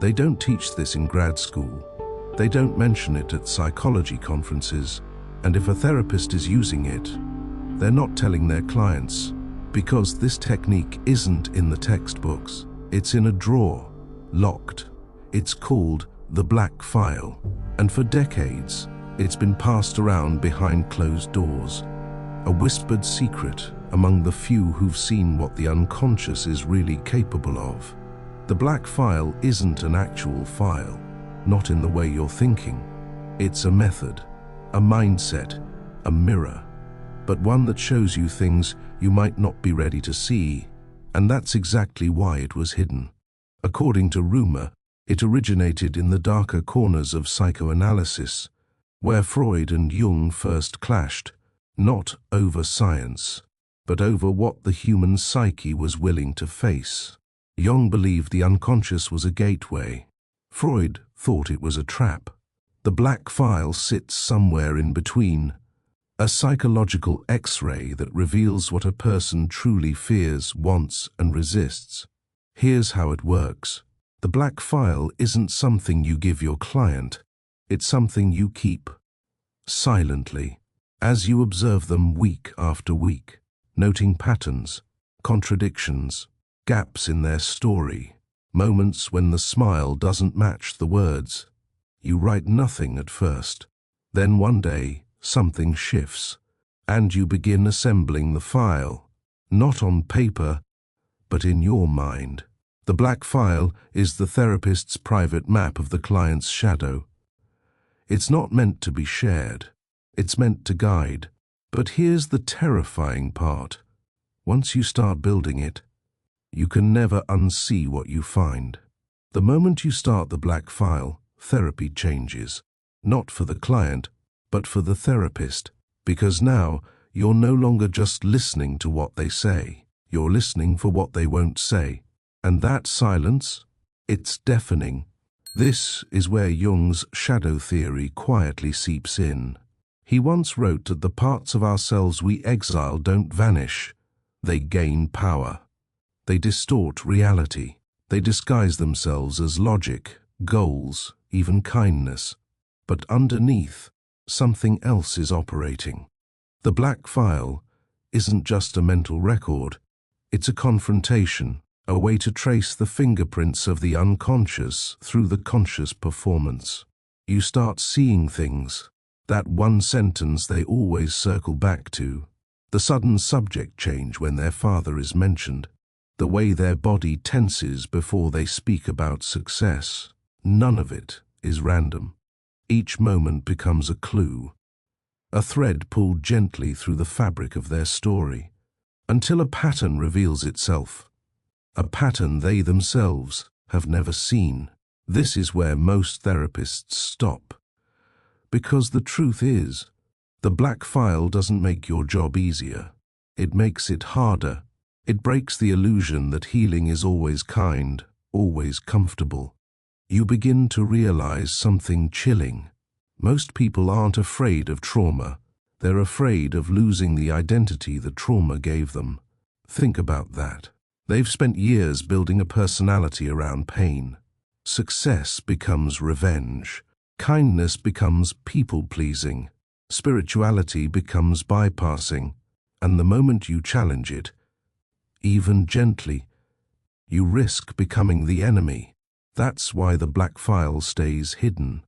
They don't teach this in grad school. They don't mention it at psychology conferences. And if a therapist is using it, they're not telling their clients, because this technique isn't in the textbooks. It's in a drawer, locked. It's called the black file, and for decades, it's been passed around behind closed doors, a whispered secret among the few who've seen what the unconscious is really capable of. The black file isn't an actual file, not in the way you're thinking. It's a method, a mindset, a mirror, but one that shows you things you might not be ready to see, and that's exactly why it was hidden. According to rumor, it originated in the darker corners of psychoanalysis, where Freud and Jung first clashed, not over science, but over what the human psyche was willing to face. Jung believed the unconscious was a gateway. Freud thought it was a trap. The black file sits somewhere in between, a psychological X-ray that reveals what a person truly fears, wants, and resists. Here's how it works. The black file isn't something you give your client. It's something you keep, silently, as you observe them week after week, noting patterns, contradictions, gaps in their story, moments when the smile doesn't match the words. You write nothing at first. Then one day, something shifts, and you begin assembling the file, not on paper, but in your mind. The black file is the therapist's private map of the client's shadow. It's not meant to be shared. It's meant to guide. But here's the terrifying part. Once you start building it, you can never unsee what you find. The moment you start the black file, therapy changes. Not for the client, but for the therapist, because now you're no longer just listening to what they say. You're listening for what they won't say. And that silence, it's deafening. This is where Jung's shadow theory quietly seeps in. He once wrote that the parts of ourselves we exile don't vanish. They gain power. They distort reality. They disguise themselves as logic, goals, even kindness. But underneath, something else is operating. The black file isn't just a mental record. It's a confrontation, a way to trace the fingerprints of the unconscious through the conscious performance. You start seeing things, that one sentence they always circle back to, the sudden subject change when their father is mentioned, the way their body tenses before they speak about success. None of it is random. Each moment becomes a clue, a thread pulled gently through the fabric of their story, until a pattern reveals itself, a pattern they themselves have never seen. This is where most therapists stop, because the truth is, the black file doesn't make your job easier. It makes it harder. It breaks the illusion that healing is always kind, always comfortable. You begin to realize something chilling. Most people aren't afraid of trauma. They're afraid of losing the identity the trauma gave them. Think about that. They've spent years building a personality around pain. Success becomes revenge. Kindness becomes people-pleasing. Spirituality becomes bypassing. And the moment you challenge it, even gently, you risk becoming the enemy. That's why the black file stays hidden,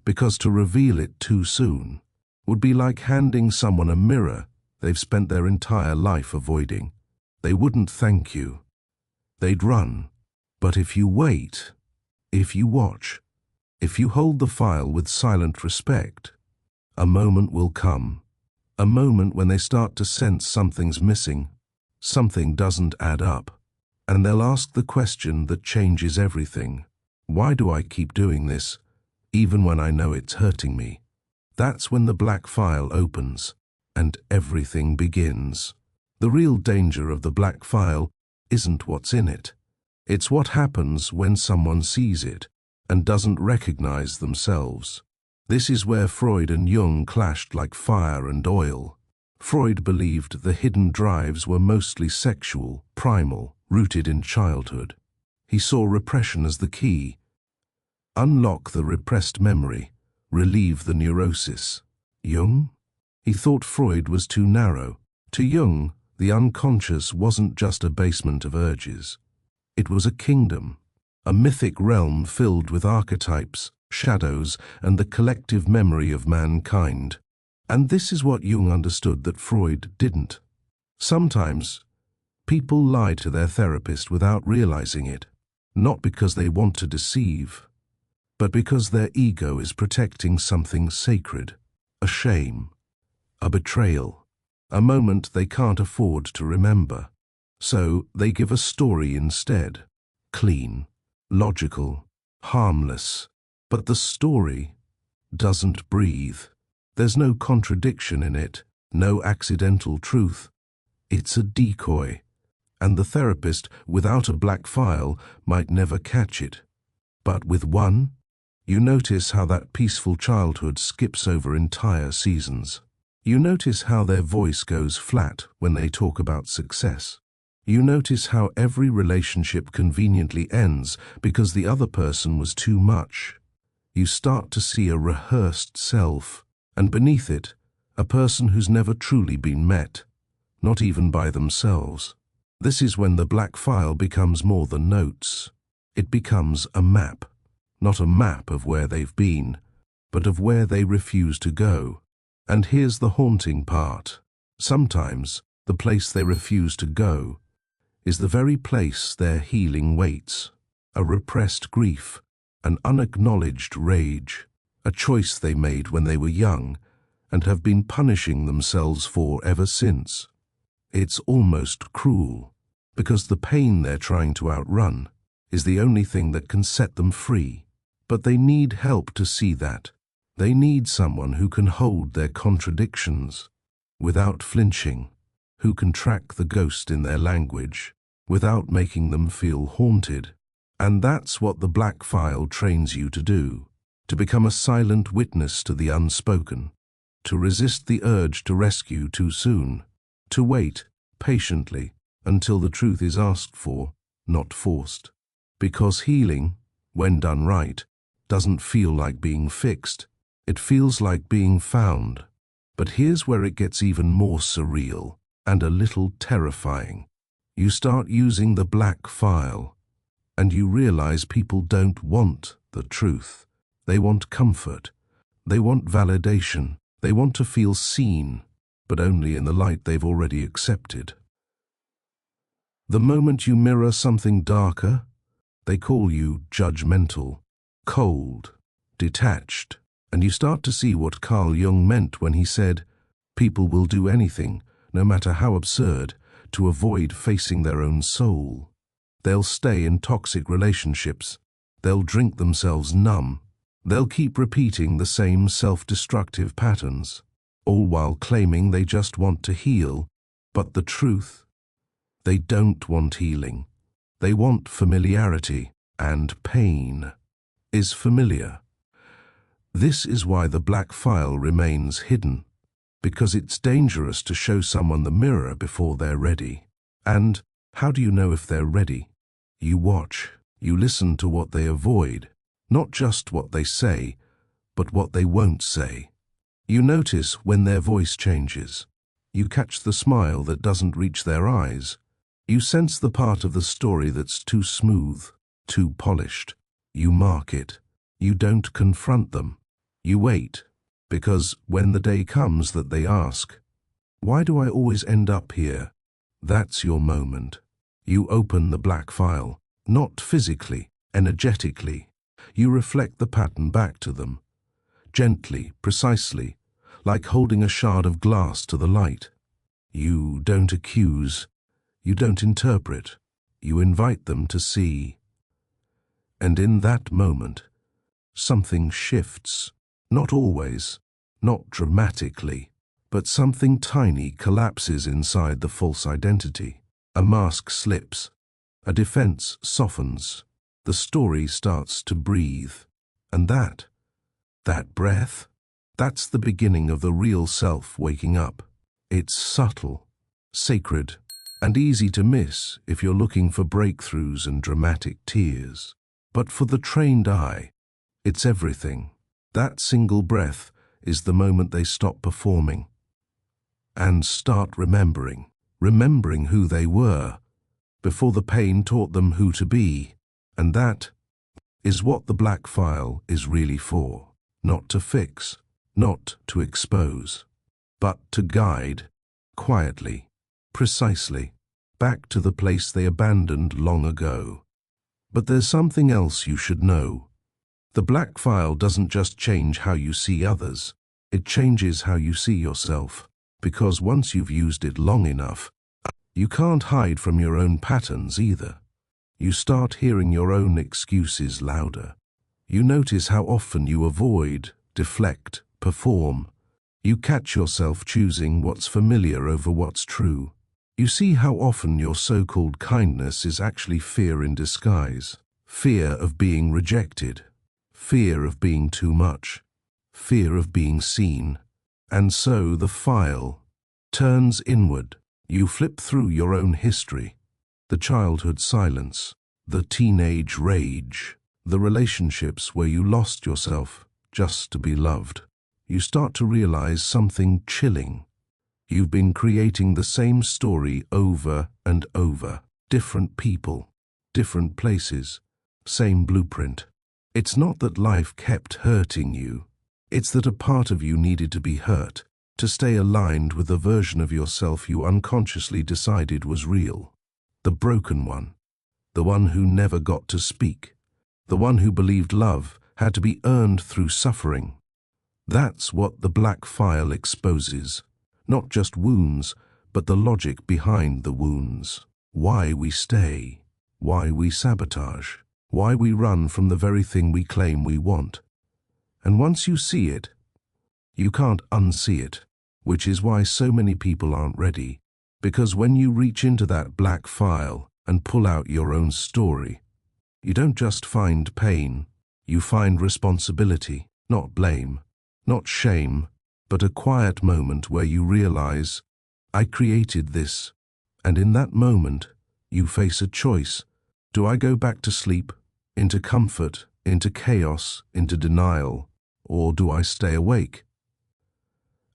because to reveal it too soon would be like handing someone a mirror they've spent their entire life avoiding. They wouldn't thank you. They'd run. But if you wait, if you watch, if you hold the file with silent respect, a moment will come, a moment when they start to sense something's missing, something doesn't add up. And they'll ask the question that changes everything. Why do I keep doing this, even when I know it's hurting me? That's when the black file opens, and everything begins. The real danger of the black file isn't what's in it. It's what happens when someone sees it and doesn't recognize themselves. This is where Freud and Jung clashed like fire and oil. Freud believed the hidden drives were mostly sexual, primal, rooted in childhood. He saw repression as the key, unlock the repressed memory, relieve the neurosis. Jung? He thought Freud was too narrow. To Jung, the unconscious wasn't just a basement of urges. It was a kingdom, a mythic realm filled with archetypes, shadows, and the collective memory of mankind. And this is what Jung understood that Freud didn't. Sometimes, people lie to their therapist without realizing it, not because they want to deceive, but because their ego is protecting something sacred, a shame, a betrayal, a moment they can't afford to remember. So they give a story instead, clean, logical, harmless. But the story doesn't breathe. There's no contradiction in it, no accidental truth. It's a decoy, and the therapist, without a black file, might never catch it. But with one, you notice how that peaceful childhood skips over entire seasons. You notice how their voice goes flat when they talk about success. You notice how every relationship conveniently ends because the other person was too much. You start to see a rehearsed self, and beneath it, a person who's never truly been met, not even by themselves. This is when the black file becomes more than notes. It becomes a map, not a map of where they've been, but of where they refuse to go. And here's the haunting part. Sometimes the place they refuse to go is the very place their healing waits. A repressed grief, an unacknowledged rage, a choice they made when they were young and have been punishing themselves for ever since. It's almost cruel, because the pain they're trying to outrun is the only thing that can set them free. But they need help to see that. They need someone who can hold their contradictions without flinching, who can track the ghost in their language without making them feel haunted. And that's what the black file trains you to do, to become a silent witness to the unspoken, to resist the urge to rescue too soon, to wait patiently until the truth is asked for, not forced. Because healing, when done right, doesn't feel like being fixed. It feels like being found. But here's where it gets even more surreal and a little terrifying. You start using the black file, and you realize people don't want the truth. They want comfort. They want validation. They want to feel seen, but only in the light they've already accepted. The moment you mirror something darker, they call you judgmental, cold, detached. And you start to see what Carl Jung meant when he said, people will do anything, no matter how absurd, to avoid facing their own soul. They'll stay in toxic relationships. They'll drink themselves numb. They'll keep repeating the same self-destructive patterns, all while claiming they just want to heal. But the truth, they don't want healing. They want familiarity, and pain is familiar. This is why the black file remains hidden, because it's dangerous to show someone the mirror before they're ready. And how do you know if they're ready? You watch, you listen to what they avoid, not just what they say, but what they won't say. You notice when their voice changes. You catch the smile that doesn't reach their eyes. You sense the part of the story that's too smooth, too polished. You mark it. You don't confront them. You wait, because when the day comes that they ask, why do I always end up here? That's your moment. You open the black file, not physically, energetically. You reflect the pattern back to them, gently, precisely, like holding a shard of glass to the light. You don't accuse, you don't interpret, you invite them to see. And in that moment, something shifts. Not always, not dramatically, but something tiny collapses inside the false identity. A mask slips, a defense softens, the story starts to breathe. And that breath, that's the beginning of the real self waking up. It's subtle, sacred, and easy to miss if you're looking for breakthroughs and dramatic tears. But for the trained eye, It's everything. That single breath is the moment they stop performing and start remembering. Remembering who they were before the pain taught them who to be. And that is what the black file is really for. Not to fix, not to expose, but to guide, quietly, precisely, back to the place they abandoned long ago. But there's something else you should know. The black file doesn't just change how you see others, it changes how you see yourself. Because once you've used it long enough, you can't hide from your own patterns either. You start hearing your own excuses louder. You notice how often you avoid, deflect, perform. You catch yourself choosing what's familiar over what's true. You see how often your so-called kindness is actually fear in disguise. Fear of being rejected. Fear of being too much. Fear of being seen. And so the file turns inward. You flip through your own history. The childhood silence, the teenage rage, the relationships where you lost yourself just to be loved. You start to realize something chilling. You've been creating the same story over and over. Different people, different places, same blueprint. It's not that life kept hurting you. It's that a part of you needed to be hurt, to stay aligned with the version of yourself you unconsciously decided was real. The broken one, the one who never got to speak, the one who believed love had to be earned through suffering. That's what the black file exposes. Not just wounds, but the logic behind the wounds. Why we stay, why we sabotage, why we run from the very thing we claim we want. And once you see it, you can't unsee it, which is why so many people aren't ready. Because when you reach into that black file and pull out your own story, you don't just find pain, you find responsibility, not blame, not shame, but a quiet moment where you realize, I created this. And in that moment, you face a choice. Do I go back to sleep, into comfort, into chaos, into denial, or do I stay awake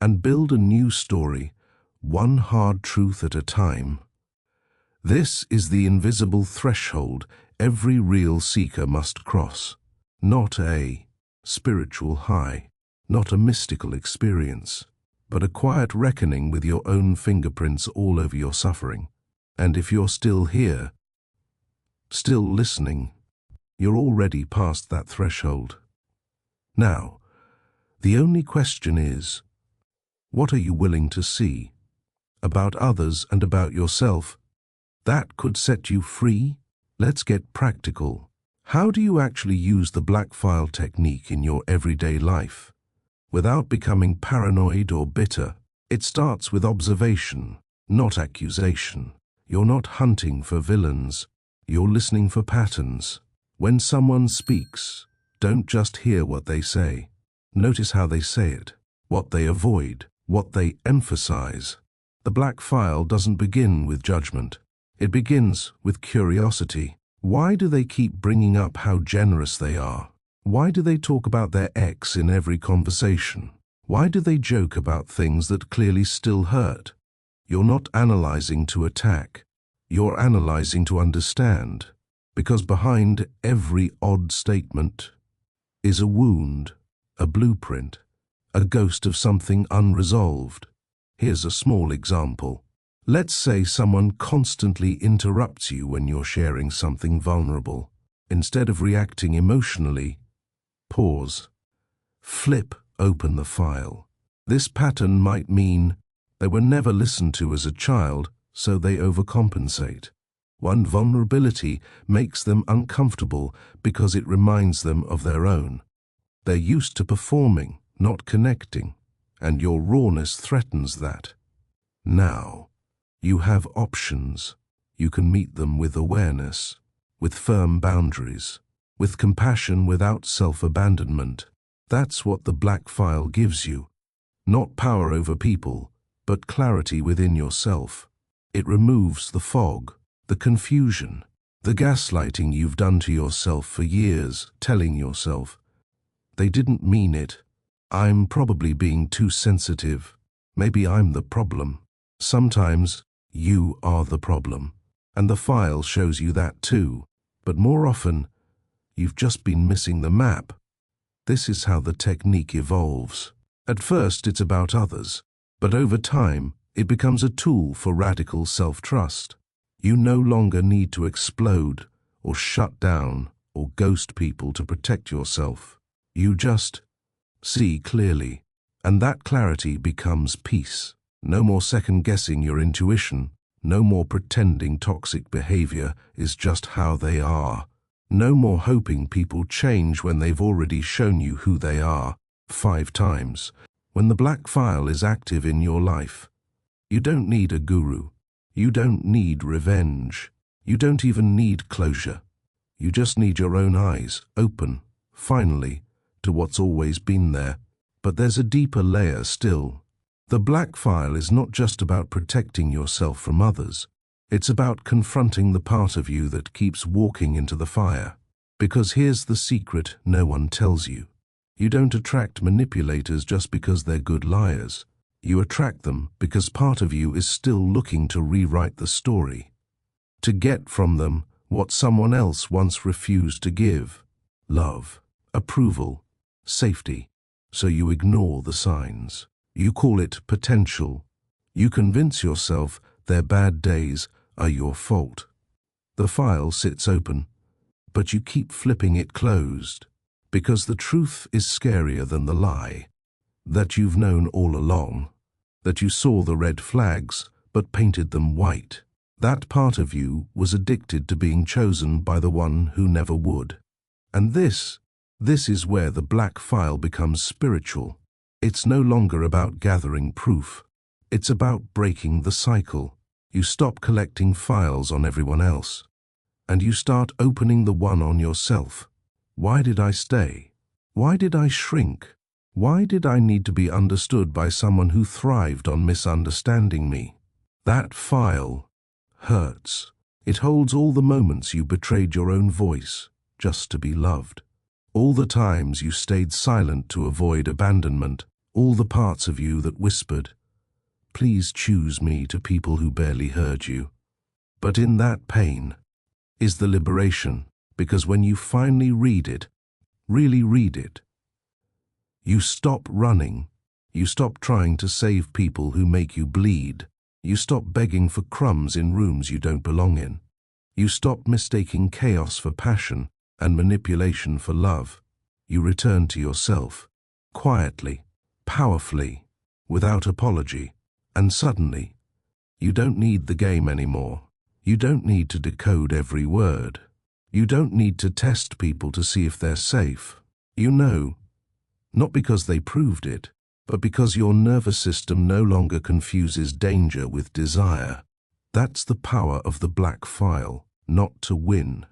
and build a new story, one hard truth at a time? This is the invisible threshold every real seeker must cross. Not a spiritual high, not a mystical experience, but a quiet reckoning with your own fingerprints all over your suffering. And if you're still here, still listening, you're already past that threshold. Now, the only question is, what are you willing to see about others and about yourself that could set you free? Let's get practical. How do you actually use the black file technique in your everyday life without becoming paranoid or bitter? It starts with observation, not accusation. You're not hunting for villains. You're listening for patterns. When someone speaks, don't just hear what they say. Notice how they say it, what they avoid, what they emphasize. The black file doesn't begin with judgment. It begins with curiosity. Why do they keep bringing up how generous they are? Why do they talk about their ex in every conversation? Why do they joke about things that clearly still hurt? You're not analyzing to attack. You're analyzing to understand. Because behind every odd statement is a wound, a blueprint, a ghost of something unresolved. Here's a small example. Let's say someone constantly interrupts you when you're sharing something vulnerable. Instead of reacting emotionally, pause. Flip open the file. This pattern might mean they were never listened to as a child, so they overcompensate. One vulnerability makes them uncomfortable because it reminds them of their own. They're used to performing, not connecting, and your rawness threatens that. Now, you have options. You can meet them with awareness, with firm boundaries, with compassion without self-abandonment. That's what the black file gives you. Not power over people, but clarity within yourself. It removes the fog, the confusion, the gaslighting you've done to yourself for years, telling yourself, They didn't mean it. I'm probably being too sensitive. Maybe I'm the problem. Sometimes you are the problem. And the file shows you that too. But more often, you've just been missing the map. This is how the technique evolves. At first, it's about others. But over time, it becomes a tool for radical self-trust. You no longer need to explode or shut down or ghost people to protect yourself. You just see clearly, and that clarity becomes peace. No more second-guessing your intuition. No more pretending toxic behavior is just how they are. No more hoping people change when they've already shown you who they are 5 times. When the black file is active in your life, you don't need a guru. You don't need revenge. You don't even need closure. You just need your own eyes open, finally, to what's always been there. But there's a deeper layer still. The black file is not just about protecting yourself from others. It's about confronting the part of you that keeps walking into the fire. Because here's the secret no one tells you. You don't attract manipulators just because they're good liars. You attract them because part of you is still looking to rewrite the story. To get from them what someone else once refused to give. Love, approval, safety. So you ignore the signs. You call it potential. You convince yourself their bad days are your fault. The file sits open, but you keep flipping it closed, because the truth is scarier than the lie. That you've known all along. That you saw the red flags, but painted them white. That part of you was addicted to being chosen by the one who never would. And this is where the black file becomes spiritual. It's no longer about gathering proof. It's about breaking the cycle. You stop collecting files on everyone else, and you start opening the one on yourself. Why did I stay? Why did I shrink? Why did I need to be understood by someone who thrived on misunderstanding me? That file hurts. It holds all the moments you betrayed your own voice just to be loved. All the times you stayed silent to avoid abandonment. All the parts of you that whispered, "Please choose me," to people who barely heard you. But in that pain is the liberation, because when you finally read it, really read it, you stop running. You stop trying to save people who make you bleed. You stop begging for crumbs in rooms you don't belong in. You stop mistaking chaos for passion and manipulation for love. You return to yourself, quietly, powerfully, without apology. And suddenly, you don't need the game anymore. You don't need to decode every word. You don't need to test people to see if they're safe. You know, not because they proved it, but because your nervous system no longer confuses danger with desire. That's the power of the black file, not to win,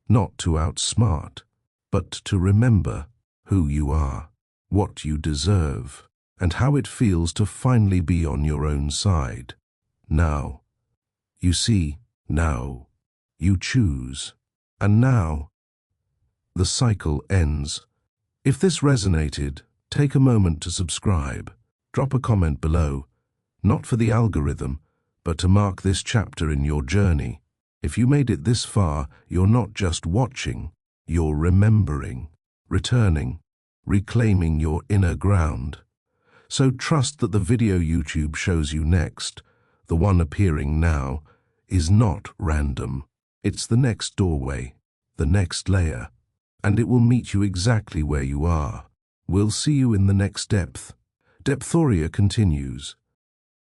not to outsmart, but to remember who you are, what you deserve, and how it feels to finally be on your own side. Now, you see, now, you choose, and now, the cycle ends. If this resonated, take a moment to subscribe. Drop a comment below, not for the algorithm, but to mark this chapter in your journey. If you made it this far, you're not just watching, you're remembering, returning, reclaiming your inner ground. So trust that the video YouTube shows you next, the one appearing now, is not random. It's the next doorway, the next layer, and it will meet you exactly where you are. We'll see you in the next depth. Depthoria continues.